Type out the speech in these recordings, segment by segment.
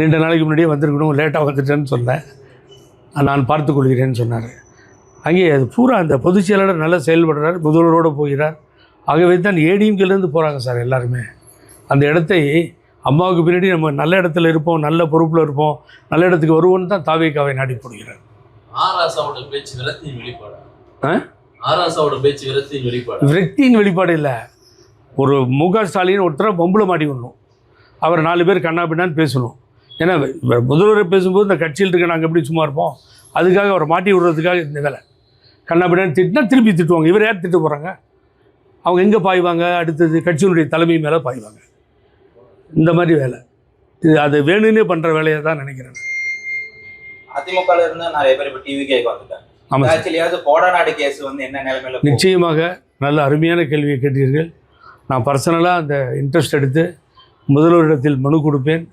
2 நாளைக்கு முன்னாடியே வந்திருக்கணும், லேட்டாக வந்துட்டேன்னு சொன்னேன். நான் பார்த்துக்கொள்கிறேன்னு சொன்னார். அங்கே அது பூரா அந்த பொதுச் செயலாளர் நல்லா செயல்படுறார், முதல்வரோடு போகிறார். ஆகவே தான் ஏடிஎம்கேலேருந்து போகிறாங்க சார் எல்லாருமே. அந்த இடத்தை அம்மாவுக்கு பின்னாடி நம்ம நல்ல இடத்துல இருப்போம், நல்ல பொறுப்பில் இருப்போம், நல்ல இடத்துக்கு வருவோன்னு தான் தாவேக்காவை நாடி போடுகிறார். ஆராசாவோட பேச்சு விரக்தியின் வெளிப்பாடு. ஆராசாவோட பேச்சு விரக்தியின் வெளிப்பாடு. விரக்தியின் வெளிப்பாடு இல்லை. ஒரு முக ஸ்டாலின் ஒருத்தரை பொம்பளை மாட்டி விடணும், அவர் 4 பேர் கண்ணா பின்னான்னு பேசணும். ஏன்னா முதல்வரை பேசும்போது இந்த கட்சியில் இருக்க நாங்கள் எப்படி சும்மா இருப்போம், அதுக்காக அவரை மாட்டி விடுறதுக்காக இந்த வேலை. கண்ணா பின்னான்னு திட்டினா திருப்பி திட்டுவாங்க. இவர் யார் திட்டு போகிறாங்க? அவங்க எங்கே பாய்வாங்க? அடுத்தது கட்சியினுடைய தலைமை மேலே பாய்வாங்க. இந்த மாதிரி வேலை இது, அது வேணும்னே பண்ணுற வேலையை தான் நினைக்கிறேன். அதிமுக இருந்து நிறைய பேர் இப்போ டிவிகேக்கு வந்துட்டாங்க. ஆமாம், ஆக்சுவலியாவது கோடநாடு கேஸ் வந்து என்ன நிலைமையில? நிச்சயமாக நல்ல அருமையான கேள்வியை கேட்டீர்கள். நான் பர்சனலாக அந்த இன்ட்ரெஸ்ட் எடுத்து முதல்வரிடத்தில் மனு கொடுப்பேன்.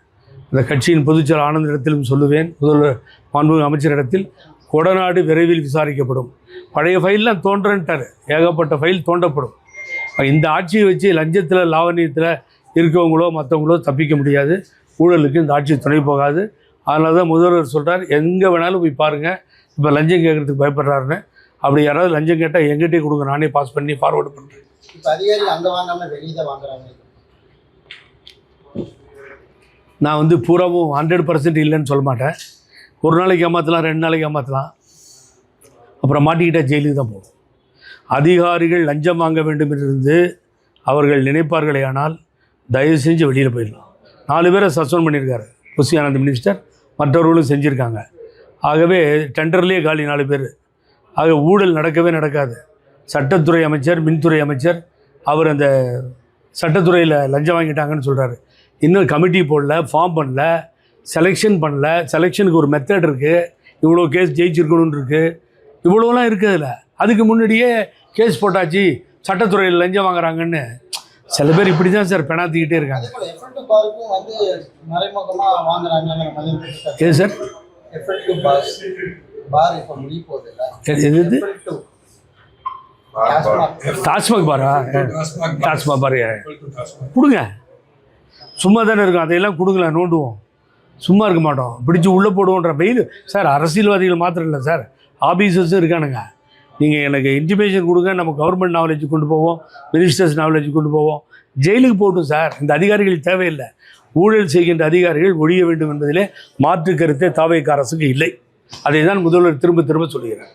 அந்த கட்சியின் பொதுச்செயலாளர் ஆனந்திடத்திலும் சொல்லுவேன், முதல்வர் மாண்புமிகு அமைச்சரிடத்தில் கொடநாடு விரைவில் விசாரிக்கப்படும். பழைய ஃபைல்லாம் தோன்றன்ட்டார், ஏகப்பட்ட ஃபைல் தோண்டப்படும். இந்த ஆட்சியை வச்சு லஞ்சத்தில் லாவணியத்தில் இருக்கவங்களோ மற்றவங்களோ தப்பிக்க முடியாது. ஊழலுக்கு இந்த ஆட்சி துணை போகாது. அதனால தான் முதல்வர் சொல்கிறார், எங்கே வேணாலும் போய் பாருங்கள், இப்போ லஞ்சம் கேட்குறதுக்கு பயப்படுறாருன்னு. அப்படி யாராவது லஞ்சம் கேட்டால் எங்கிட்டே கொடுங்க, நானே பாஸ் பண்ணி ஃபார்வேர்டு பண்ணுறேன். இப்போ அதிகாரிகள் அங்கே வாங்காமல் வெளியே தான் வாங்குறாங்க. நான் வந்து பூராவும் 100% இல்லைன்னு சொல்ல மாட்டேன். ஒரு நாளைக்கு ஏமாற்றலாம், 2 நாளைக்கு ஏமாற்றலாம், அப்புறம் மாட்டிக்கிட்டால் ஜெயிலுக்கு தான் போகும். அதிகாரிகள் லஞ்சம் வாங்க வேண்டும் என்று அவர்கள் நினைப்பார்களே ஆனால் தயவு செஞ்சு வெளியில் போயிடலாம். 4 பேரை சஸ்பெண்ட் பண்ணியிருக்காரு புசி ஆனந்த் மினிஸ்டர், மற்றவர்களும் செஞ்சுருக்காங்க. ஆகவே டெண்டர்லேயே காலி 4 பேர். ஆக ஊழல் நடக்கவே நடக்காது. சட்டத்துறை அமைச்சர், மின்துறை அமைச்சர், அவர் அந்த சட்டத்துறையில் லஞ்சம் வாங்கிட்டாங்கன்னு சொல்கிறாரு. இன்னும் கமிட்டி போடல, ஃபார்ம் பண்ணல, செலெக்ஷன் பண்ணல. செலெக்ஷனுக்கு ஒரு மெத்தட் இருக்குது, இவ்வளோ கேஸ் ஜெயிச்சிருக்கணும்னு இருக்குது, இவ்வளோலாம் இருக்குது அதில். அதுக்கு முன்னாடியே கேஸ் போட்டாச்சு, சட்டத்துறையில் லஞ்சம் வாங்குறாங்கன்னு சில பேர் இப்படி தான் சார் பெணாத்திக்கிட்டே இருக்காங்க. ஏன் சார் எது டாஸ்மாக் பாரா? டாஸ்மாக் பாரு கொடுங்க, சும்மா தானே இருக்கும், அதையெல்லாம் கொடுங்களேன், நோண்டுவோம், சும்மா இருக்க மாட்டோம், பிடிச்சி உள்ளே போடுவோன்ற வெயில். சார் அரசியல்வாதிகள் மாத்திரம் இல்லை சார், ஆபீசர்ஸும் இருக்கானுங்க. நீங்கள் எனக்கு இன்டிமேஷன் கொடுங்க, நம்ம கவர்மெண்ட் நாலேஜ் கொண்டு போவோம், மினிஸ்டர்ஸ் நாலேஜ் கொண்டு போவோம். ஜெயிலுக்கு போகட்டும் சார், இந்த அதிகாரிகள் தேவையில்லை. ஊழல் செய்கின்ற அதிகாரிகள் ஒழிய வேண்டும் என்பதிலே மாற்று கருத்தே தாவேக்கா அரசுக்கு இல்லை. அதை தான் முதல்வர் திரும்ப திரும்ப சொல்கிறார்.